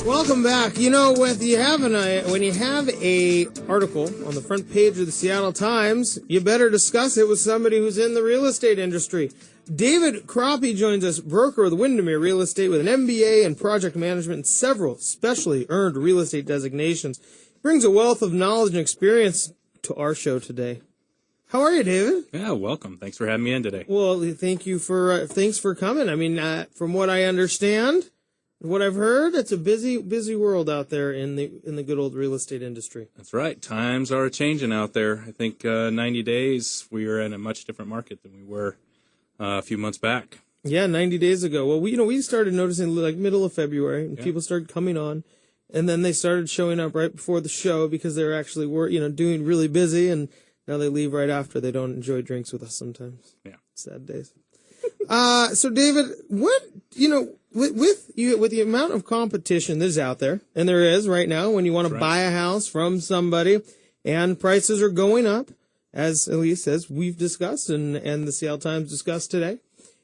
Welcome back. You know, when you have a article on the front page of the Seattle Times, you better discuss it with somebody who's in the real estate industry. David Croppi joins us, broker with Windermere Real Estate with an MBA in project management and several specially earned real estate designations. He brings a wealth of knowledge and experience to our show today. How are you, David? Yeah, welcome. Thanks for having me in today. Well, thanks for coming. I mean, from what I understand, what I've heard, it's a busy world out there in the good old real estate industry. That's right. Times are changing out there. I think 90 days we are in a much different market than we were a few months back. Yeah, 90 days ago. Well, we started noticing like middle of February, and people started coming on, and then they started showing up right before the show because they're actually doing really busy, and now they leave right after. They don't enjoy drinks with us sometimes. Yeah, sad days. So David, with the amount of competition that's out there, and there is right now when you want to buy a house from somebody, and prices are going up, as we've discussed and the Seattle Times discussed today,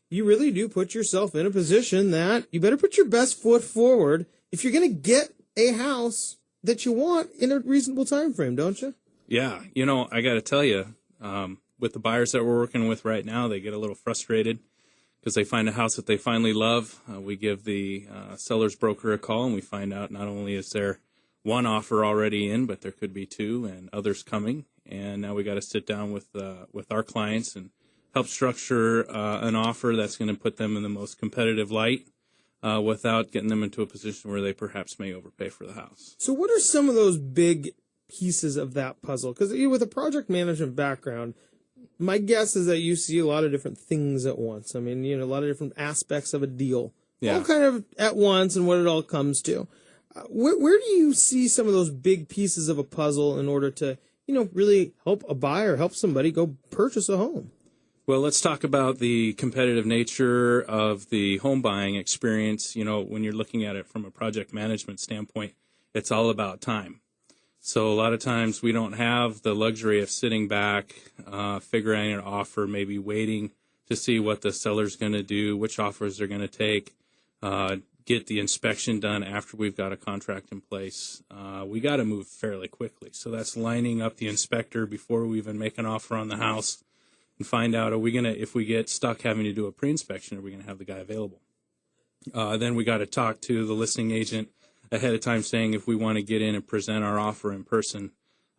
you really do put yourself in a position that you better put your best foot forward if you're going to get a house that you want in a reasonable time frame, don't you? Yeah, I got to tell you, with the buyers that we're working with right now, they get a little frustrated because they find a house that they finally love. We give the seller's broker a call, and we find out not only is there one offer already in, but there could be two and others coming. And now we got to sit down with our clients and help structure an offer that's going to put them in the most competitive light without getting them into a position where they perhaps may overpay for the house. So what are some of those big pieces of that puzzle? Because with a project management background, my guess is that you see a lot of different things at once. I mean, a lot of different aspects of a deal, all kind of at once, and what it all comes to. Where do you see some of those big pieces of a puzzle in order to, really help a buyer, help somebody go purchase a home? Well, let's talk about the competitive nature of the home buying experience. When you're looking at it from a project management standpoint, it's all about time. So a lot of times we don't have the luxury of sitting back, figuring an offer, maybe waiting to see what the seller's going to do, which offers they're going to take, get the inspection done after we've got a contract in place. We got to move fairly quickly. So that's lining up the inspector before we even make an offer on the house and find out, if we get stuck having to do a pre-inspection, are we going to have the guy available? Then we got to talk to the listing agent ahead of time saying if we want to get in and present our offer in person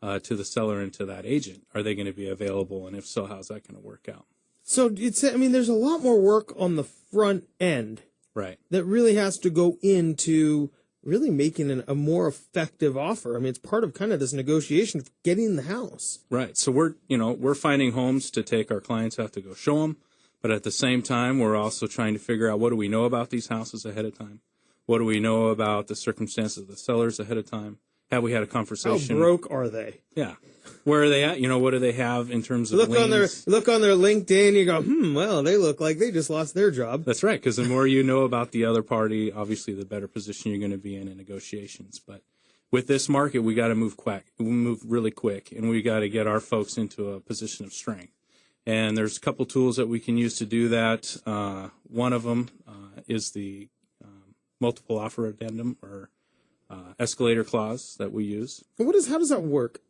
to the seller and to that agent, are they going to be available? And if so, how's that going to work out? So there's a lot more work on the front end. Right. That really has to go into really making a more effective offer. I mean, it's part of kind of this negotiation of getting the house. Right. So we're finding homes to take our clients out to go show them. But at the same time, we're also trying to figure out what do we know about these houses ahead of time? What do we know about the circumstances of the sellers ahead of time? Have we had a conversation? How broke are they? Yeah. Where are they at? What do they have in terms of liens? Look on their LinkedIn, you go, well, they look like they just lost their job. That's right, because the more you know about the other party, obviously the better position you're going to be in negotiations. But with this market, we got to move quick. We move really quick, and we got to get our folks into a position of strength. And there's a couple tools that we can use to do that. One of them is the multiple offer addendum or escalator clause that we use. How does that work?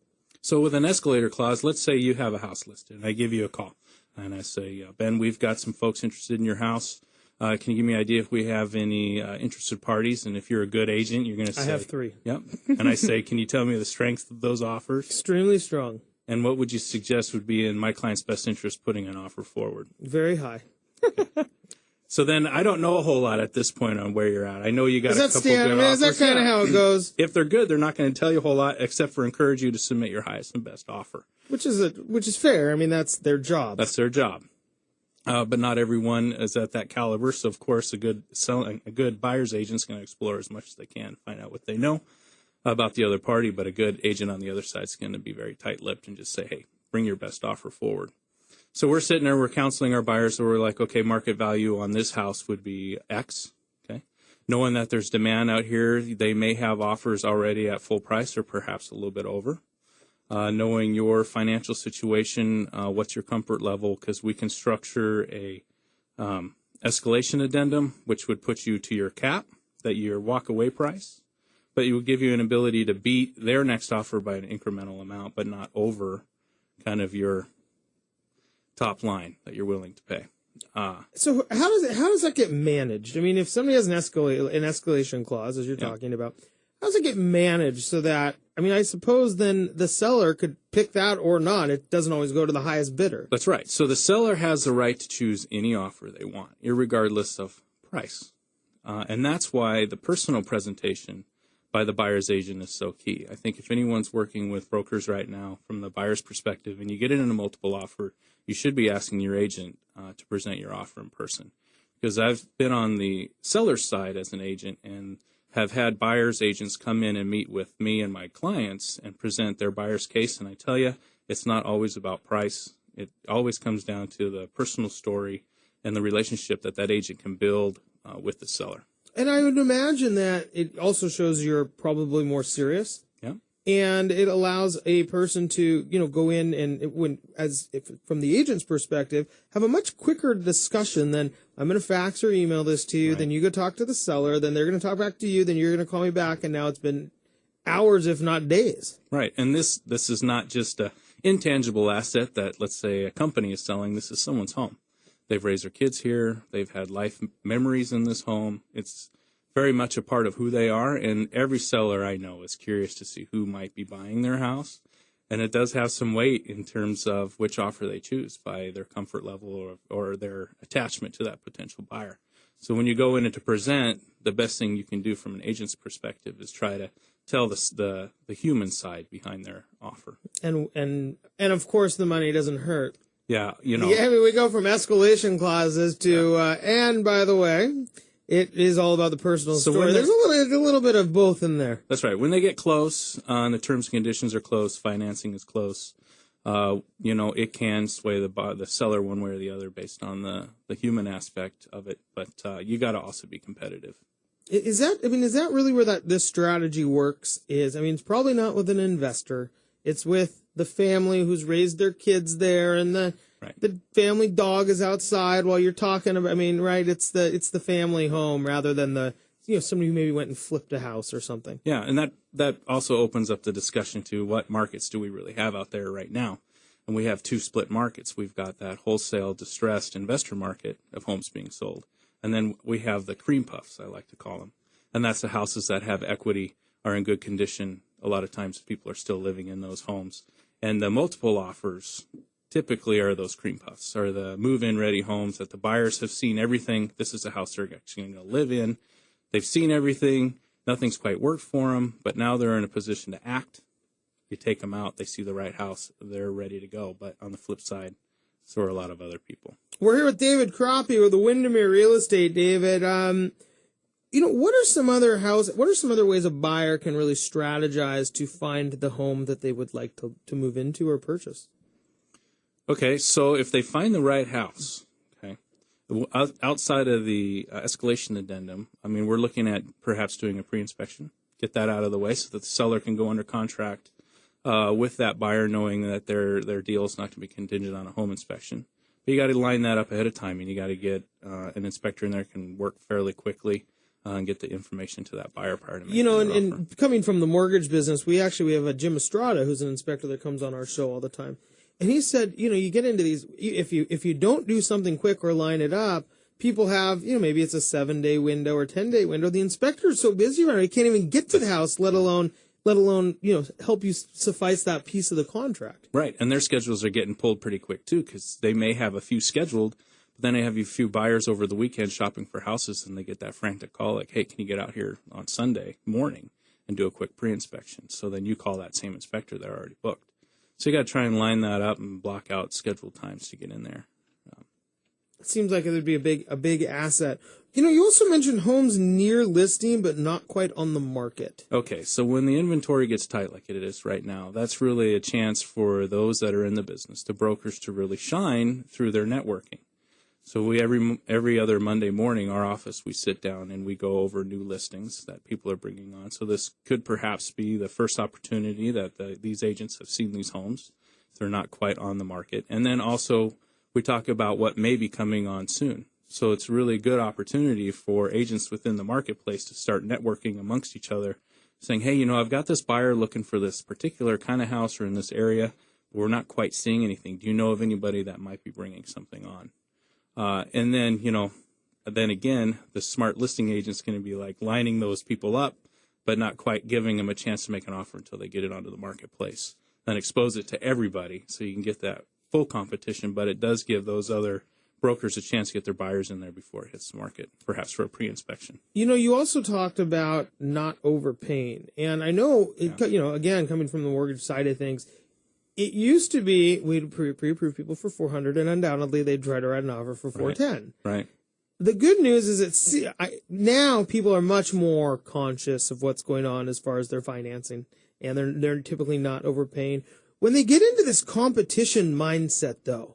So with an escalator clause, let's say you have a house listed, and I give you a call, and I say, Ben, we've got some folks interested in your house. Can you give me an idea if we have any interested parties? And if you're a good agent, you're going to say, I have 3. Yep. And I say, can you tell me the strength of those offers? Extremely strong. And what would you suggest would be in my client's best interest putting an offer forward? Very high. So then I don't know a whole lot at this point on where you're at. I know you got a couple good offers. Is that kind of how it goes? If they're good, they're not going to tell you a whole lot except for encourage you to submit your highest and best offer. Which is fair. I mean, that's their job. That's their job. But not everyone is at that caliber. So, of course, a good buyer's agent is going to explore as much as they can, find out what they know about the other party. But a good agent on the other side is going to be very tight-lipped and just say, hey, bring your best offer forward. So we're sitting there, we're counseling our buyers, so we're like, okay, market value on this house would be X, okay? Knowing that there's demand out here, they may have offers already at full price or perhaps a little bit over. Knowing your financial situation, what's your comfort level, because we can structure a escalation addendum, which would put you to your cap, that your walk-away price. but it will give you an ability to beat their next offer by an incremental amount, but not over kind of your top line that you're willing to pay. So how does that get managed? I mean, if somebody has an escalation clause, as you're talking about, how does it get managed so that, I mean, I suppose then the seller could pick that or not. It doesn't always go to the highest bidder. That's right. So the seller has the right to choose any offer they want, irregardless of price. And that's why the personal presentation by the buyer's agent is so key. I think if anyone's working with brokers right now from the buyer's perspective and you get it in a multiple offer, you should be asking your agent to present your offer in person. Because I've been on the seller's side as an agent and have had buyer's agents come in and meet with me and my clients and present their buyer's case. And I tell you, it's not always about price. It always comes down to the personal story and the relationship that agent can build with the seller. And I would imagine that it also shows you're probably more serious. Yeah. And it allows a person to, go in and from the agent's perspective, have a much quicker discussion than I'm going to fax or email this to you. Right. Then you go talk to the seller. Then they're going to talk back to you. Then you're going to call me back. And now it's been hours, if not days. Right. And this is not just a intangible asset that, let's say, a company is selling. This is someone's home. They've raised their kids here. They've had life memories in this home. It's very much a part of who they are. And every seller I know is curious to see who might be buying their house. And it does have some weight in terms of which offer they choose by their comfort level or their attachment to that potential buyer. So when you go in and to present, the best thing you can do from an agent's perspective is try to tell the human side behind their offer. And of course the money doesn't hurt. Yeah, Yeah, I mean, we go from escalation clauses to, and by the way, it is all about the personal story. There's a little bit of both in there. That's right. When they get close, and the terms and conditions are close, financing is close, it can sway the seller one way or the other based on the human aspect of it. But you got to also be competitive. Is that really where this strategy works? It's probably not with an investor. It's with the family who's raised their kids there, and the family dog is outside while you're talking about. It's the family home rather than somebody who maybe went and flipped a house or something. Yeah, and that also opens up the discussion to what markets do we really have out there right now, and we have two split markets. We've got that wholesale distressed investor market of homes being sold, and then we have the cream puffs, I like to call them, and that's the houses that have equity, are in good condition. A lot of times people are still living in those homes. And the multiple offers typically are those cream puffs, are the move-in ready homes that the buyers have seen everything. This is a house they're actually going to live in. They've seen everything. Nothing's quite worked for them, but now they're in a position to act. You take them out, they see the right house, they're ready to go. But on the flip side, so are a lot of other people. We're here with David Croppi with the Windermere Real Estate. David, what are some other ways a buyer can really strategize to find the home that they would like to move into or purchase? Okay, so if they find the right house, outside of the escalation addendum, we're looking at perhaps doing a pre-inspection, get that out of the way so that the seller can go under contract with that buyer knowing that their deal is not going to be contingent on a home inspection. But you got to line that up ahead of time, and you got to get an inspector in there who can work fairly quickly. And get the information to that buyer prior to making their offer. And coming from the mortgage business, we have a Jim Estrada who's an inspector that comes on our show all the time, and he said, you get into these if you don't do something quick or line it up, people have maybe it's a 7-day window or 10-day window. The inspector's so busy right now he can't even get to the house, let alone help you suffice that piece of the contract. Right, and their schedules are getting pulled pretty quick too because they may have a few scheduled. Then I have a few buyers over the weekend shopping for houses, and they get that frantic call like, hey, can you get out here on Sunday morning and do a quick pre-inspection? So then you call that same inspector they're already booked. So you got to try and line that up and block out scheduled times to get in there. It seems like it would be a big asset. You also mentioned homes near listing but not quite on the market. Okay, so when the inventory gets tight like it is right now, that's really a chance for those that are in the business, the brokers, to really shine through their networking. So every other Monday morning, our office, we sit down and we go over new listings that people are bringing on. So this could perhaps be the first opportunity that these agents have seen these homes. They're not quite on the market. And then also we talk about what may be coming on soon. So it's really a good opportunity for agents within the marketplace to start networking amongst each other saying, hey, I've got this buyer looking for this particular kind of house or in this area. But we're not quite seeing anything. Do you know of anybody that might be bringing something on? And then, then again, the smart listing agent's going to be like lining those people up, but not quite giving them a chance to make an offer until they get it onto the marketplace. Then expose it to everybody so you can get that full competition, but it does give those other brokers a chance to get their buyers in there before it hits the market, perhaps for a pre-inspection. You also talked about not overpaying. And I know, again, coming from the mortgage side of things, it used to be we'd pre-approve people for $400, and undoubtedly they'd try to write an offer for $410. Right. The good news is now people are much more conscious of what's going on as far as their financing, and they're typically not overpaying. When they get into this competition mindset, though,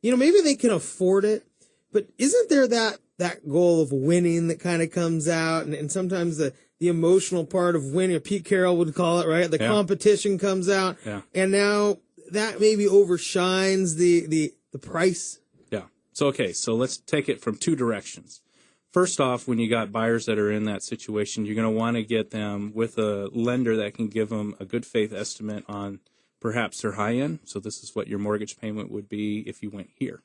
maybe they can afford it, but isn't there that goal of winning that kind of comes out, and sometimes the emotional part of winning, Pete Carroll would call it, right? The competition comes out, and now that maybe overshines the price. Yeah. So let's take it from two directions. First off, when you got buyers that are in that situation, you're going to want to get them with a lender that can give them a good faith estimate on perhaps their high end. So this is what your mortgage payment would be if you went here.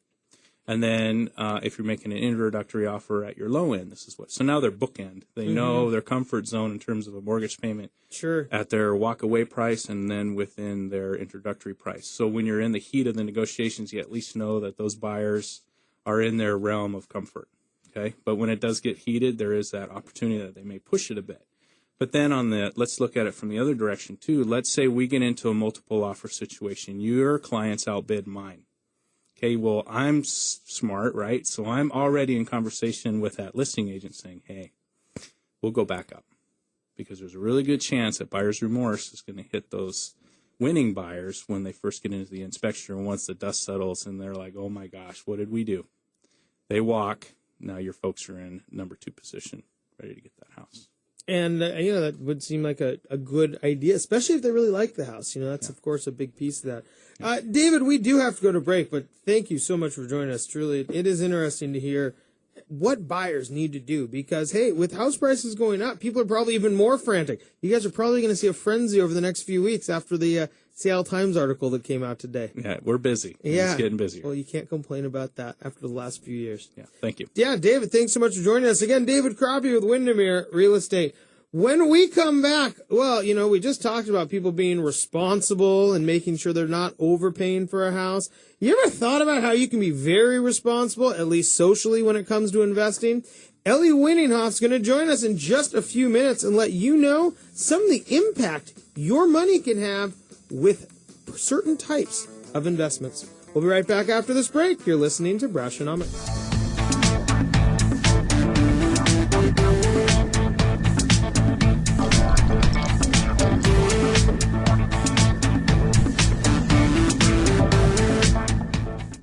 And then if you're making an introductory offer at your low end, this is what. So now they're bookend. They know their comfort zone in terms of a mortgage payment at their walk-away price and then within their introductory price. So when you're in the heat of the negotiations, you at least know that those buyers are in their realm of comfort. Okay, but when it does get heated, there is that opportunity that they may push it a bit. But then let's look at it from the other direction too. Let's say we get into a multiple offer situation. Your clients outbid mine. Okay, well, I'm smart, right? So I'm already in conversation with that listing agent saying, hey, we'll go back up. Because there's a really good chance that buyer's remorse is going to hit those winning buyers when they first get into the inspection. And once the dust settles and they're like, oh my gosh, what did we do? They walk. Now your folks are in number 2 position, ready to get that house. And, that would seem like a good idea, especially if they really like the house. That's, of course, a big piece of that. David, we do have to go to break, but thank you so much for joining us. Truly, it is interesting to hear what buyers need to do because, hey, with house prices going up, people are probably even more frantic. You guys are probably going to see a frenzy over the next few weeks after the Seattle Times article that came out today. Yeah, we're busy. Yeah. It's getting busier. Well, you can't complain about that after the last few years. Yeah, thank you. Yeah, David, thanks so much for joining us. Again, David Croppi with Windermere Real Estate. When we come back, well, we just talked about people being responsible and making sure they're not overpaying for a house. You ever thought about how you can be very responsible, at least socially, when it comes to investing? Ellie Winninghoff's going to join us in just a few minutes and let you know some of the impact your money can have with certain types of investments. We'll be right back after this break. You're listening to Brashenomics.